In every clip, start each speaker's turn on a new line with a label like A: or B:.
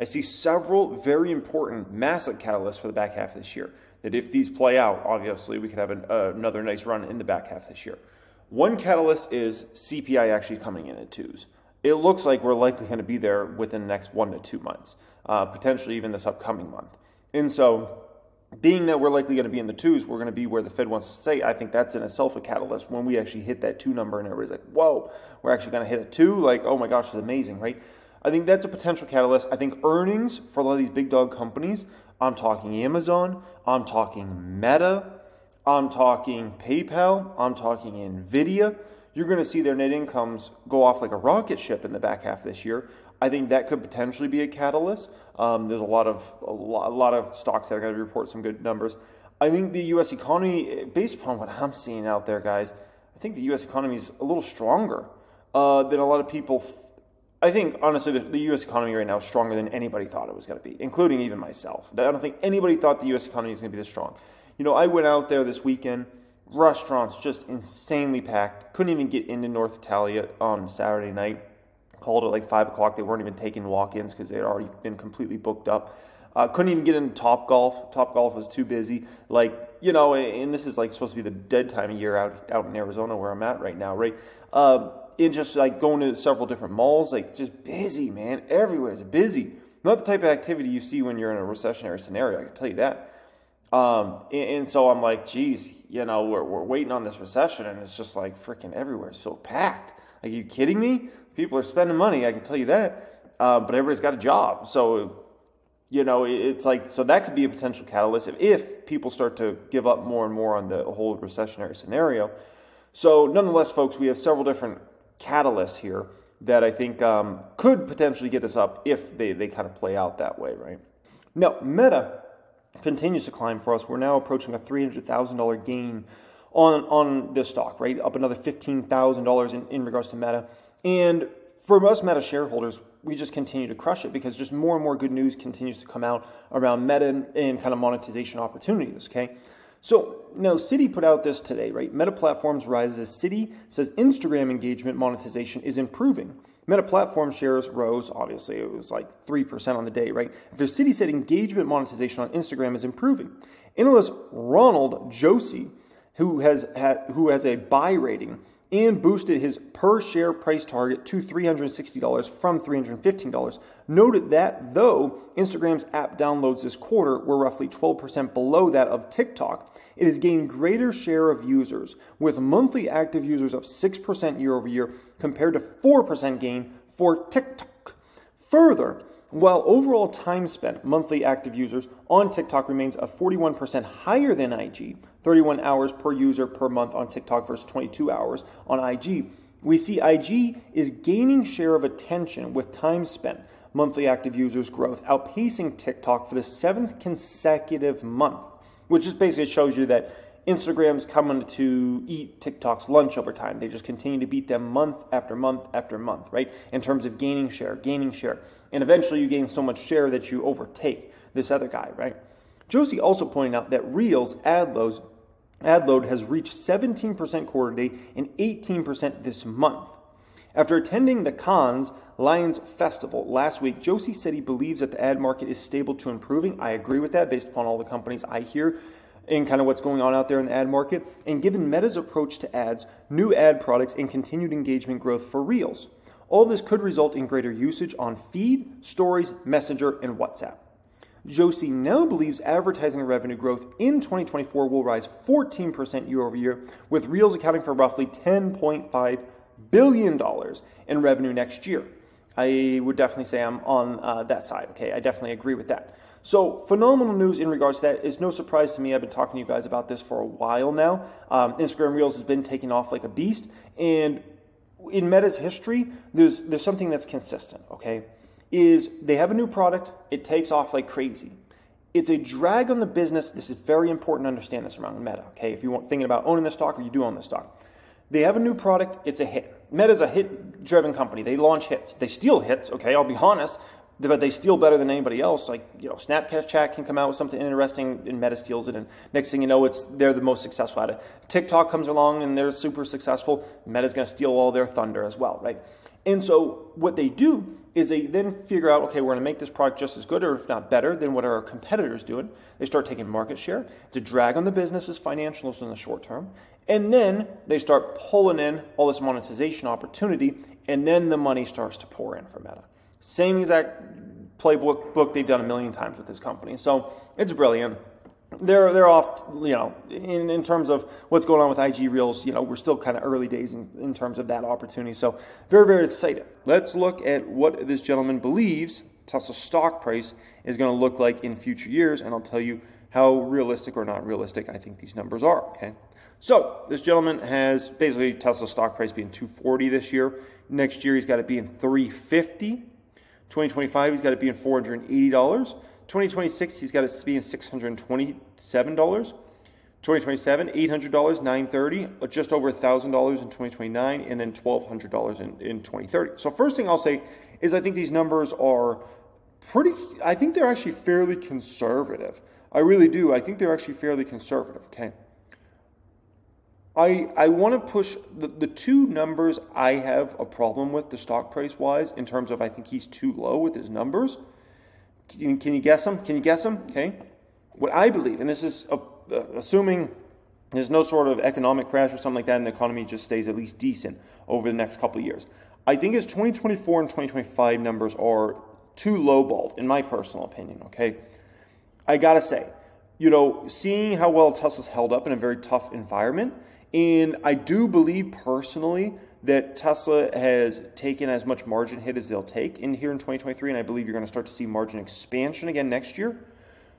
A: I see several very important, massive catalysts for the back half of this year. That if these play out, obviously, we could have another nice run in the back half this year. One catalyst is CPI actually coming in at 2s. It looks like we're likely going to be there within the next 1 to 2 months, potentially even this upcoming month. And so, being that we're likely going to be in the 2s, we're going to be where the Fed wants to say. I think that's in itself a catalyst when we actually hit that 2 number and everybody's like, whoa, we're actually going to hit a 2? Like, oh my gosh, it's amazing, right? I think that's a potential catalyst. I think earnings for a lot of these big dog companies, I'm talking Amazon, I'm talking Meta, I'm talking PayPal, I'm talking Nvidia. You're going to see their net incomes go off like a rocket ship in the back half of this year. I think that could potentially be a catalyst. There's a lot of stocks that are going to report some good numbers. I think the U.S. economy, based upon what I'm seeing out there, guys, I think the U.S. economy is a little stronger than a lot of people. I think, honestly, the U.S. economy right now is stronger than anybody thought it was going to be, including even myself. I don't think anybody thought the U.S. economy was going to be this strong. You know, I went out there this weekend. Restaurants just insanely packed. Couldn't even get into North Italia on Saturday night. Called it like 5 o'clock. They weren't even taking walk-ins because they had already been completely booked up. Couldn't even get into Top Golf. Top Golf was too busy. Like, you know, and this is like supposed to be the dead time of year out in Arizona where I'm at right now, right? And just like going to several different malls, like just busy, man. Everywhere is busy. Not the type of activity you see when you're in a recessionary scenario, I can tell you that. And so I'm like, geez, you know, we're waiting on this recession, and it's just like freaking everywhere. It's so packed. Like, are you kidding me? People are spending money, I can tell you that. But everybody's got a job. So, you know, it's like, so that could be a potential catalyst if people start to give up more and more on the whole recessionary scenario. So nonetheless, folks, we have several different catalysts here that I think could potentially get us up if they kind of play out that way, right? Now, Meta continues to climb for us. We're now approaching a $300,000 gain on this stock, right? Up another $15,000 in regards to Meta. And for us Meta shareholders, we just continue to crush it because just more and more good news continues to come out around Meta and kind of monetization opportunities, okay? So now Citi put out this today, right? Meta Platforms rises as Citi says Instagram engagement monetization is improving. Meta Platform shares rose, obviously it was like 3% on the day, right? After Citi said engagement monetization on Instagram is improving. Analyst Ronald Josie, who has a buy rating and boosted his per share price target to $360 from $315, noted that though Instagram's app downloads this quarter were roughly 12% below that of TikTok, it has gained greater share of users, with monthly active users up 6% year over year compared to 4% gain for TikTok. Further, while overall time spent, monthly active users on TikTok remains 41% higher than IG, 31 hours per user per month on TikTok versus 22 hours on IG, we see IG is gaining share of attention with time spent, monthly active users growth outpacing TikTok for the 7th consecutive month, which just basically shows you that Instagram's coming to eat TikTok's lunch over time. They just continue to beat them month after month after month, right? In terms of gaining share. And eventually you gain so much share that you overtake this other guy, right? Josie also pointed out that Reels ad load has reached 17% quarter to date and 18% this month. After attending the Cannes Lions Festival last week, Josie said he believes that the ad market is stable to improving. I agree with that based upon all the companies I hear and kind of what's going on out there in the ad market. And given Meta's approach to ads, new ad products, and continued engagement growth for Reels, all this could result in greater usage on Feed, Stories, Messenger, and WhatsApp. Josie now believes advertising revenue growth in 2024 will rise 14% year over year, with Reels accounting for roughly $10.5 billion in revenue next year. I would definitely say I'm on that side, okay? I definitely agree with that. So phenomenal news in regards to that. It's no surprise to me. I've been talking to you guys about this for a while now. Instagram Reels has been taking off like a beast. And in Meta's history, there's something that's consistent, okay? Is they have a new product, it takes off like crazy. It's a drag on the business. This is very important to understand this around Meta, okay? If you're thinking about owning the stock or you do own the stock. They have a new product, it's a hit. Meta's a hit-driven company. They launch hits. They steal hits, okay? I'll be honest. But they steal better than anybody else. Like, you know, Snapchat can come out with something interesting and Meta steals it, and next thing you know, they're the most successful at it. TikTok comes along and they're super successful. Meta's going to steal all their thunder as well, right? And so what they do is they then figure out, okay, we're going to make this product just as good or if not better than what our competitors doing. They start taking market share. It's a drag on the business's financials in the short term. And then they start pulling in all this monetization opportunity, and then the money starts to pour in for Meta. Same exact playbook they've done a million times with this company. So it's brilliant. They're off, in terms of what's going on with IG Reels, we're still kind of early days in terms of that opportunity. So very, very excited. Let's look at what this gentleman believes Tesla's stock price is going to look like in future years, and I'll tell you how realistic or not realistic I think these numbers are, okay? So this gentleman has basically Tesla's stock price being $240 this year. Next year, he's got it being $350. 2025, he's got it being $480. 2026, he's got it being $627. 2027, $800, $930, just over $1,000 in 2029, and then $1,200 in 2030. So first thing I'll say is I think these numbers are I think they're actually fairly conservative. I really do. I think they're actually fairly conservative, okay? I want to push the two numbers I have a problem with the stock price wise in terms of I think he's too low with his numbers. Can you guess them? Can you guess them? Okay. What I believe, and this is assuming there's no sort of economic crash or something like that and the economy just stays at least decent over the next couple of years. I think his 2024 and 2025 numbers are too lowballed in my personal opinion, okay? I got to say, seeing how well Tesla's held up in a very tough environment, and I do believe personally that Tesla has taken as much margin hit as they'll take here in 2023, and I believe you're going to start to see margin expansion again next year.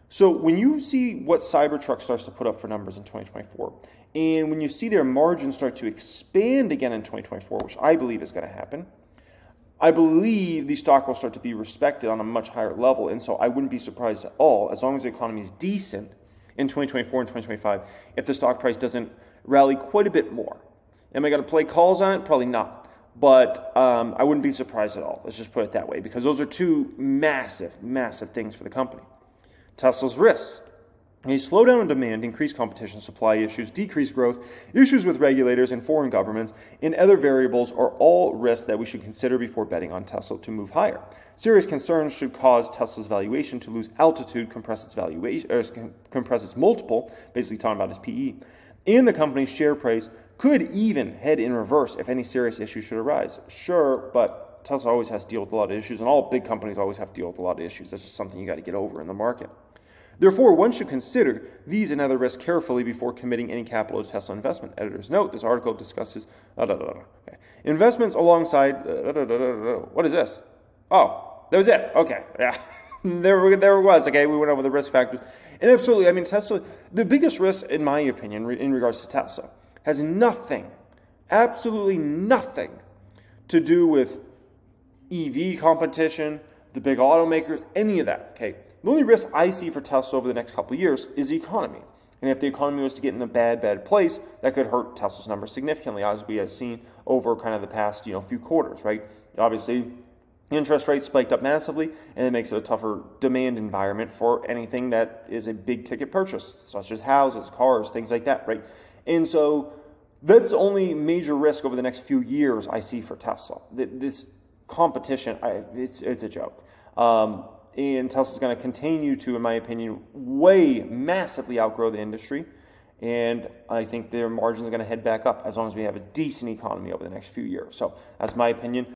A: So when you see what Cybertruck starts to put up for numbers in 2024, and when you see their margins start to expand again in 2024, which I believe is going to happen, I believe the stock will start to be respected on a much higher level, and so I wouldn't be surprised at all, as long as the economy is decent in 2024 and 2025, if the stock price doesn't rally quite a bit more. Am I going to play calls on it? Probably not. But I wouldn't be surprised at all. Let's just put it that way, because those are two massive, massive things for the company. Tesla's risks. A slowdown in demand, increased competition, supply issues, decreased growth, issues with regulators and foreign governments, and other variables are all risks that we should consider before betting on Tesla to move higher. Serious concerns should cause Tesla's valuation to lose altitude, compress its valuation, compress its multiple, basically talking about his PE, and the company's share price could even head in reverse if any serious issues should arise. Sure, but Tesla always has to deal with a lot of issues, and all big companies always have to deal with a lot of issues. That's just something you got to get over in the market. Therefore, one should consider these and other risks carefully before committing any capital to Tesla investment. Editor's note, this article discusses okay. Investments alongside what is this? Oh, that was it. Okay, yeah. there it was. Okay, we went over the risk factors. And absolutely, I mean, Tesla, the biggest risk, in my opinion, in regards to Tesla, has nothing, absolutely nothing to do with EV competition, the big automakers, any of that, okay? The only risk I see for Tesla over the next couple of years is the economy. And if the economy was to get in a bad place, that could hurt Tesla's numbers significantly, as we have seen over kind of the past, few quarters, right? Obviously, interest rates spiked up massively, and it makes it a tougher demand environment for anything that is a big ticket purchase, such as houses, cars, things like that, right? And so that's the only major risk over the next few years I see for Tesla. This competition, it's a joke. And Tesla's going to continue to, in my opinion, massively outgrow the industry. And I think their margins are going to head back up as long as we have a decent economy over the next few years. So that's my opinion.